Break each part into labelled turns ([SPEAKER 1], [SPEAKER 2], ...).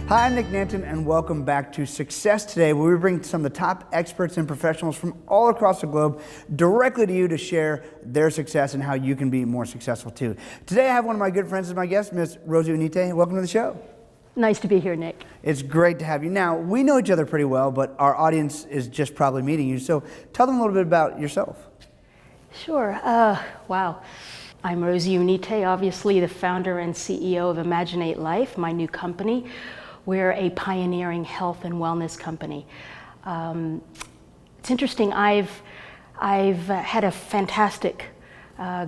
[SPEAKER 1] Hi, I'm Nick Nanton, and welcome back to Success Today, where we bring some of the top experts and professionals from all across the globe directly to you to share their success and how you can be more successful too. Today, I have one of my good friends as my guest, Miss Rosie. Welcome to the show.
[SPEAKER 2] Nice to be here, Nick.
[SPEAKER 1] It's great to have you. Now, we know each other pretty well, but our audience is just probably meeting you. So tell them a little bit about yourself.
[SPEAKER 2] Sure. Wow. I'm Rosie Unite, obviously the founder and CEO of ImaginateLife, my new company. We're a pioneering health and wellness company. It's interesting, I've had a fantastic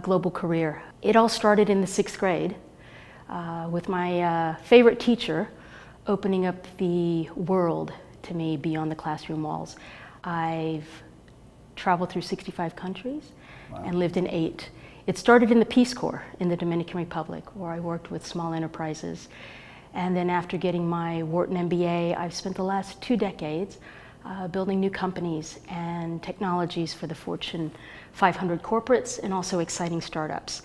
[SPEAKER 2] global career. It all started in the 6th grade with my favorite teacher opening up the world to me beyond the classroom walls. I've traveled through 65 countries. Wow. And lived in 8. It started in the Peace Corps in the Dominican Republic, where I worked with small enterprises. And then after getting my Wharton MBA, I've spent the last 2 decades building new companies and technologies for the Fortune 500 corporates and also exciting startups.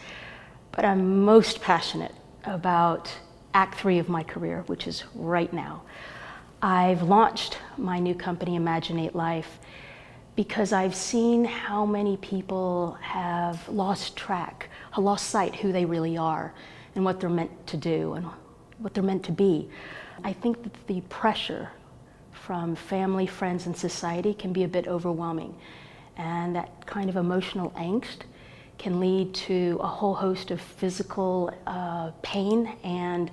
[SPEAKER 2] But I'm most passionate about Act 3 of my career, which is right now. I've launched my new company, ImaginateLife, because I've seen how many people have lost sight who they really are and what they're meant to do and what they're meant to be. I think that the pressure from family, friends, and society can be a bit overwhelming. And that kind of emotional angst can lead to a whole host of physical pain and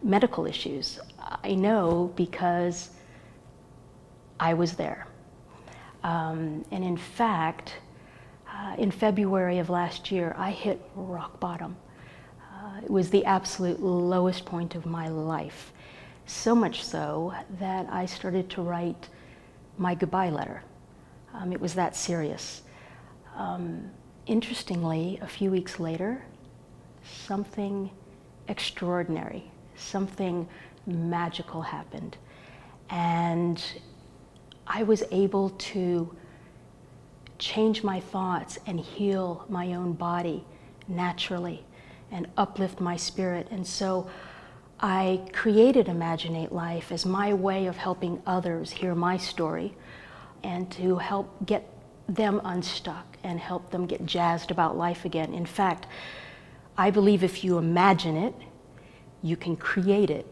[SPEAKER 2] medical issues. I know because I was there. And in fact, in February of last year, I hit rock bottom. It was the absolute lowest point of my life. So much so that I started to write my goodbye letter. It was that serious. Interestingly, a few weeks later, something extraordinary, something magical happened. And I was able to change my thoughts and heal my own body naturally and uplift my spirit. And so I created ImaginateLife as my way of helping others hear my story and to help get them unstuck and help them get jazzed about life again. In fact, I believe if you imagine it, you can create it.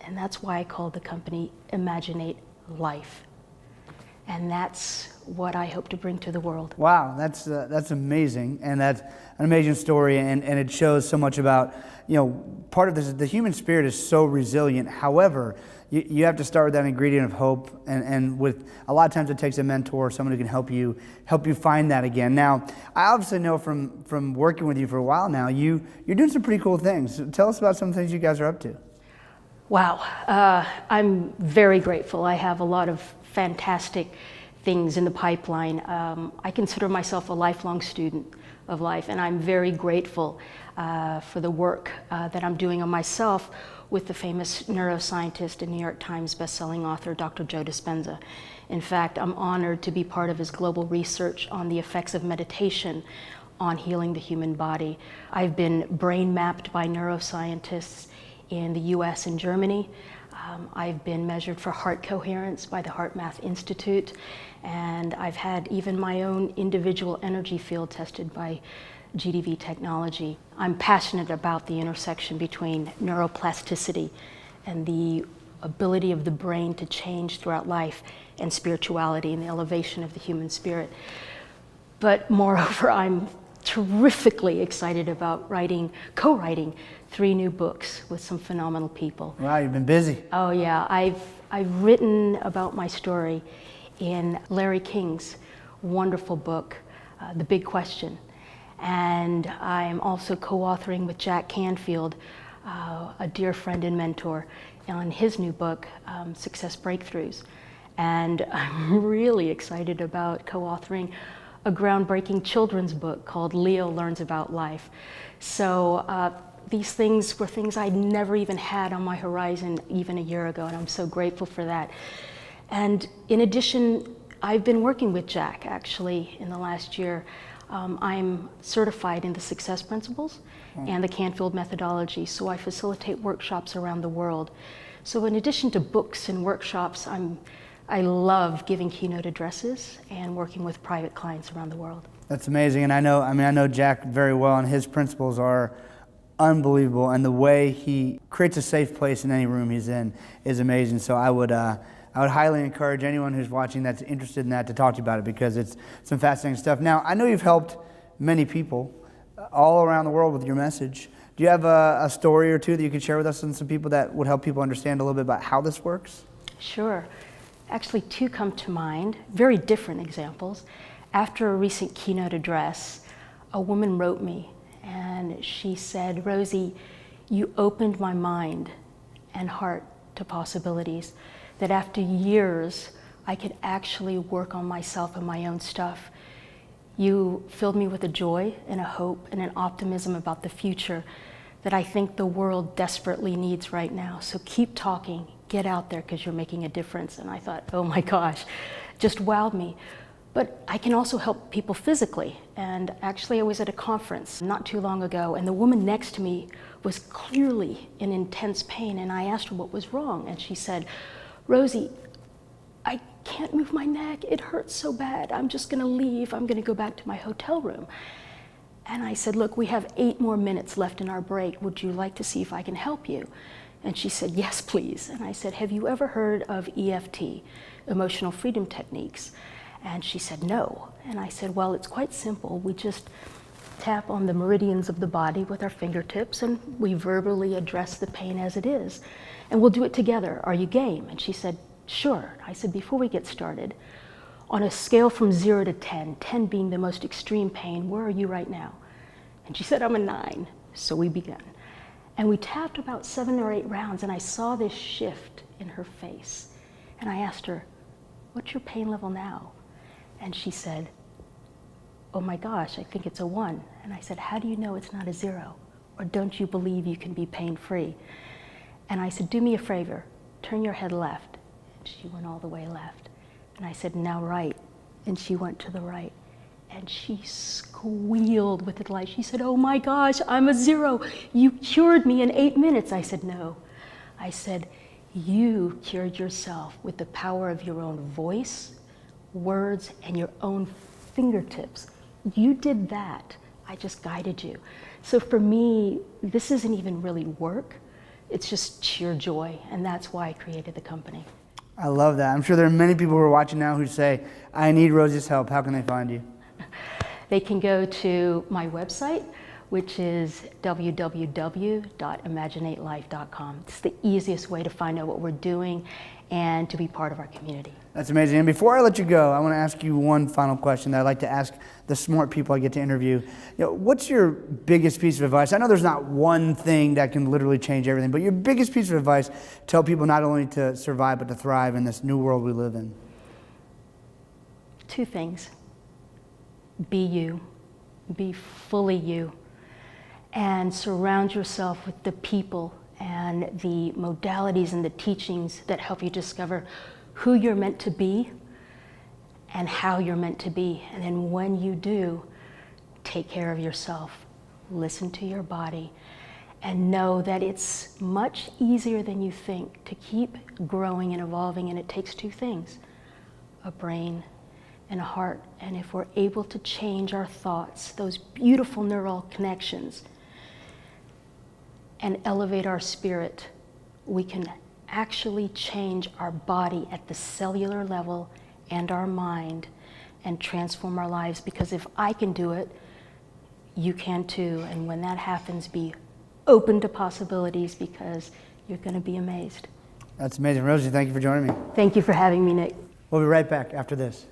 [SPEAKER 2] And that's why I called the company ImaginateLife. And that's what I hope to bring to the world.
[SPEAKER 1] Wow, that's amazing, and that's an amazing story, and it shows so much about, part of this, the human spirit is so resilient. However, you have to start with that ingredient of hope, and with a lot of times it takes a mentor, someone who can help you find that again. Now, I obviously know from working with you for a while now, you're doing some pretty cool things. Tell us about some things you guys are up to.
[SPEAKER 2] Wow, I'm very grateful. I have a lot of fantastic things in the pipeline. I consider myself a lifelong student of life, and I'm very grateful for the work that I'm doing on myself with the famous neuroscientist and New York Times bestselling author, Dr. Joe Dispenza. In fact, I'm honored to be part of his global research on the effects of meditation on healing the human body. I've been brain mapped by neuroscientists in the US and Germany. I've been measured for heart coherence by the HeartMath Institute, and I've had even my own individual energy field tested by GDV technology. I'm passionate about the intersection between neuroplasticity and the ability of the brain to change throughout life and spirituality and the elevation of the human spirit. But moreover, I'm terrifically excited about co-writing 3 new books with some phenomenal people.
[SPEAKER 1] Wow, you've been busy.
[SPEAKER 2] Oh yeah, I've written about my story in Larry King's wonderful book, The Big Question. And I'm also co-authoring with Jack Canfield, a dear friend and mentor, on his new book, Success Breakthroughs. And I'm really excited about co-authoring a groundbreaking children's book called Leo Learns About Life. So these things were things I'd never even had on my horizon even a year ago, and I'm so grateful for that. And in addition, I've been working with Jack actually in the last year I'm certified in the Success Principles and the Canfield methodology, so I facilitate workshops around the world. So in addition to books and workshops, I love giving keynote addresses and working with private clients around the world.
[SPEAKER 1] That's amazing, and I know Jack very well, and his principles are unbelievable, and the way he creates a safe place in any room he's in is amazing. So I would highly encourage anyone who's watching that's interested in that to talk to you about it, because it's some fascinating stuff. Now, I know you've helped many people all around the world with your message. Do you have a story or two that you could share with us and some people that would help people understand a little bit about how this works?
[SPEAKER 2] Sure. Actually, two come to mind, very different examples. After a recent keynote address, a woman wrote me and she said, "Rosie, you opened my mind and heart to possibilities, that after years I could actually work on myself and my own stuff. You filled me with a joy and a hope and an optimism about the future that I think the world desperately needs right now. So keep talking, get out there, because you're making a difference." And I thought, oh my gosh, just wowed me. But I can also help people physically. And actually I was at a conference not too long ago, and the woman next to me was clearly in intense pain, and I asked her what was wrong, and she said, "Rosie, I can't move my neck. It hurts so bad. I'm just gonna leave. I'm gonna go back to my hotel room." And I said, "Look, we have 8 more minutes left in our break. Would you like to see if I can help you?" And she said, "Yes, please." And I said, "Have you ever heard of EFT, emotional freedom techniques?" And she said, "No." And I said, "Well, it's quite simple. We just tap on the meridians of the body with our fingertips, and we verbally address the pain as it is. And we'll do it together. Are you game?" And she said, "Sure." I said, "Before we get started, on a scale from 0 to 10, 10 being the most extreme pain, where are you right now?" And she said, "I'm a 9. So we began. And we tapped about 7 or 8 rounds, and I saw this shift in her face. And I asked her, "What's your pain level now?" And she said, "Oh my gosh, I think it's a 1. And I said, "How do you know it's not a 0? Or don't you believe you can be pain-free?" And I said, "Do me a favor, turn your head left." And she went all the way left. And I said, "Now right." And she went to the right. And she squealed with delight. She said, "Oh my gosh, I'm a 0. You cured me in 8 minutes." I said, "No." I said, "You cured yourself with the power of your own voice, words, and your own fingertips. You did that. I just guided you." So for me, this isn't even really work. It's just sheer joy, and that's why I created the company.
[SPEAKER 1] I love that. I'm sure there are many people who are watching now who say, "I need Rosie's help." How can they find you?
[SPEAKER 2] They can go to my website, which is www.ImaginateLife.com. It's the easiest way to find out what we're doing and to be part of our community.
[SPEAKER 1] That's amazing. And before I let you go, I want to ask you one final question that I like to ask the smart people I get to interview. What's your biggest piece of advice? I know there's not one thing that can literally change everything, but your biggest piece of advice to tell people not only to survive, but to thrive in this new world we live in.
[SPEAKER 2] 2 things. Be you. Be fully you. And surround yourself with the people and the modalities and the teachings that help you discover who you're meant to be and how you're meant to be. And then when you do, take care of yourself. Listen to your body and know that it's much easier than you think to keep growing and evolving, and it takes 2 things, a brain and a heart. And if we're able to change our thoughts, those beautiful neural connections, and elevate our spirit, we can actually change our body at the cellular level and our mind and transform our lives. Because if I can do it, you can too. And when that happens, be open to possibilities, because you're going to be amazed.
[SPEAKER 1] That's amazing. Rosie, thank you for joining me.
[SPEAKER 2] Thank you for having me, Nick.
[SPEAKER 1] We'll be right back after this.